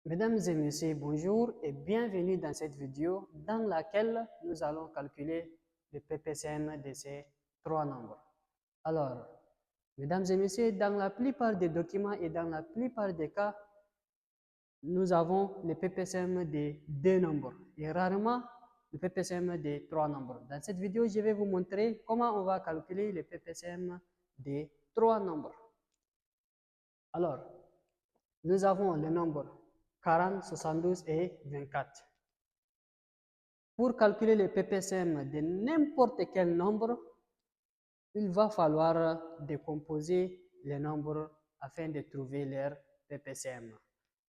Mesdames et messieurs, bonjour et bienvenue dans cette vidéo dans laquelle nous allons calculer le PPCM de ces trois nombres. Alors, mesdames et messieurs, dans la plupart des documents et dans la plupart des cas, nous avons le PPCM de deux nombres et rarement le PPCM de trois nombres. Dans cette vidéo, je vais vous montrer comment on va calculer le PPCM de trois nombres. Alors, nous avons le nombre 40, 72 et 24. Pour calculer le PPCM de n'importe quel nombre, il va falloir décomposer les nombres afin de trouver leur PPCM.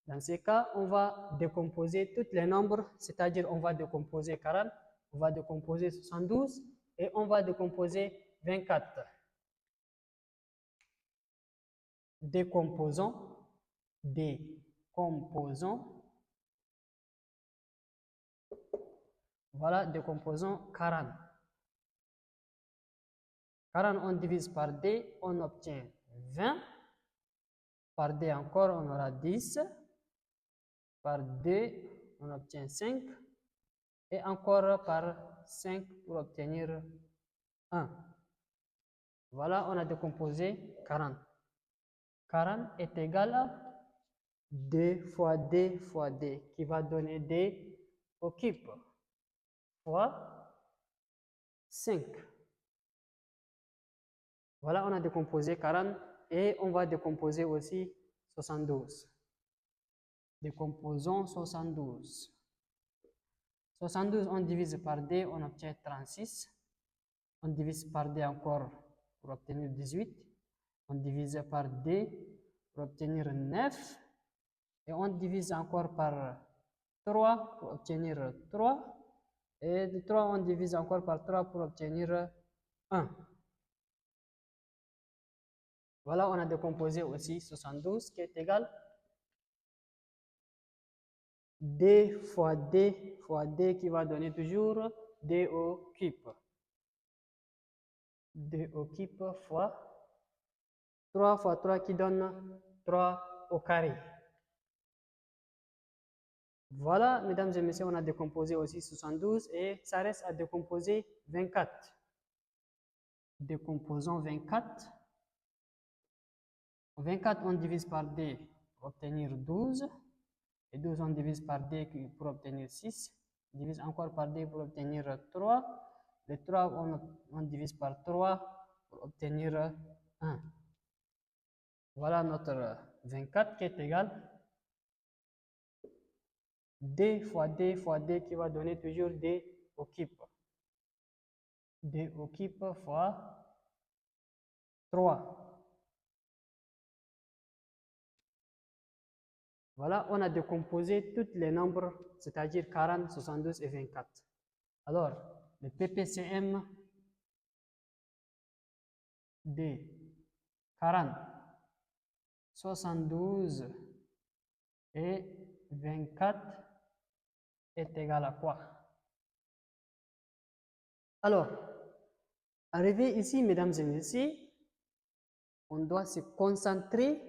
Dans ce cas, on va décomposer tous les nombres, c'est-à-dire on va décomposer 40, on va décomposer 72 et on va décomposer 24. Décomposons. Voilà, décomposons 40. 40, on divise par D, on obtient 20. Par D encore, on aura 10. Par D, on obtient 5. Et encore par 5 pour obtenir 1. Voilà, on a décomposé 40. 40 est égal à 2 fois D fois D, qui va donner D au cube, fois 5. Voilà, on a décomposé 40 et on va décomposer aussi 72. Décomposons 72. 72, on divise par D, on obtient 36. On divise par D encore pour obtenir 18. On divise par D pour obtenir 9. Et on divise encore par 3 pour obtenir 3. Et de 3, on divise encore par 3 pour obtenir 1. Voilà, on a décomposé aussi 72 qui est égal D fois D fois D qui va donner toujours D au cube. D au cube fois 3 fois 3 qui donne 3 au carré. Voilà, mesdames et messieurs, on a décomposé aussi 72 et ça reste à décomposer 24. Décomposons 24. 24, on divise par D pour obtenir 12. Et 12, on divise par D pour obtenir 6. On divise encore par D pour obtenir 3. Le 3, on divise par 3 pour obtenir 1. Voilà notre 24 qui est égal D fois D fois D qui va donner toujours D au cube. D au cube fois 3. Voilà, on a décomposé tous les nombres, c'est-à-dire 40, 72 et 24. Alors, le PPCM de 40, 72 et 24 est égal à quoi? Alors, arrivé ici, mesdames et messieurs, on doit se concentrer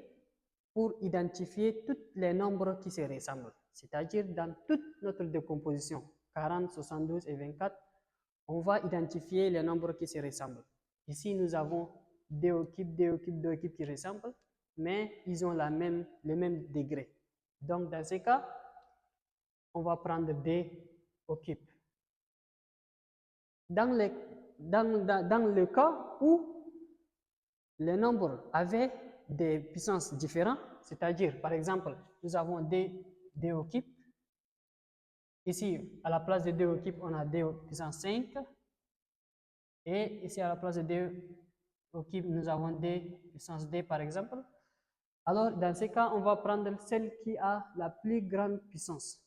pour identifier tous les nombres qui se ressemblent. C'est-à-dire, dans toute notre décomposition, 40, 72 et 24, on va identifier les nombres qui se ressemblent. Ici, nous avons D au cube, D au cube, D au cube qui ressemblent, mais ils ont le même degré. Donc, dans ce cas, on va prendre D au cube. Dans le cas où les nombres avaient des puissances différentes, c'est-à-dire, par exemple, nous avons D au cube. Ici, à la place de D au cube, on a D au puissance 5. Et ici, à la place de D au cube, nous avons D puissance D, par exemple. Alors, dans ce cas, on va prendre celle qui a la plus grande puissance.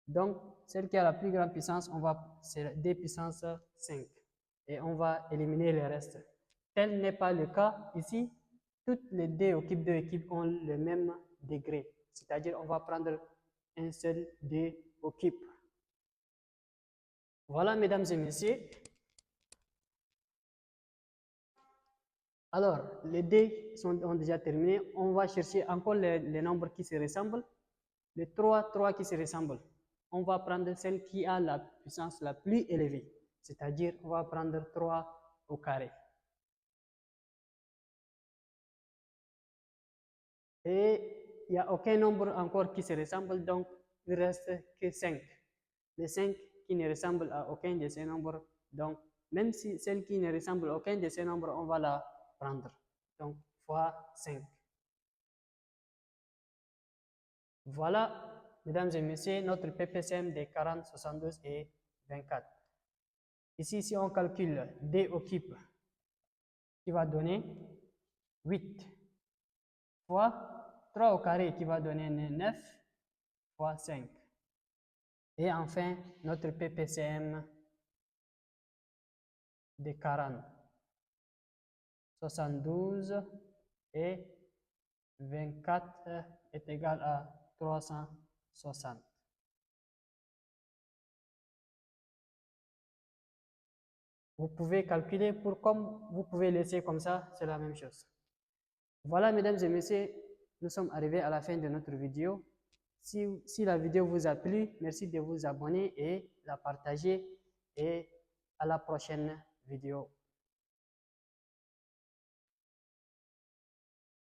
Donc, celle qui a la plus grande puissance, c'est D puissance 5. Et on va éliminer le reste. Tel n'est pas le cas ici. Toutes les D au cube, D au cube ont le même degré. C'est-à-dire, on va prendre un seul D au cube. Voilà, mesdames et messieurs. Alors, les dés ont déjà terminé. On va chercher encore les nombres qui se ressemblent. les trois qui se ressemblent, on va prendre celle qui a la puissance la plus élevée, c'est-à-dire on va prendre 3 au carré. Et il n'y a aucun nombre encore qui se ressemble, donc il ne reste que 5. Les 5 qui ne ressemblent à aucun de ces nombres, donc même si celle qui ne ressemble à aucun de ces nombres, on va la prendre. Donc, fois 5. Voilà, mesdames et messieurs, notre PPCM des 40, 72 et 24. Ici, si on calcule D au cube, qui va donner 8, fois 3 au carré, qui va donner 9, fois 5. Et enfin, notre PPCM des 40, 72 et 24 est égal à 360. Vous pouvez calculer pour comme vous pouvez laisser comme ça, c'est la même chose. Voilà, mesdames et messieurs, nous sommes arrivés à la fin de notre vidéo. Si la vidéo vous a plu, merci de vous abonner et la partager et à la prochaine vidéo.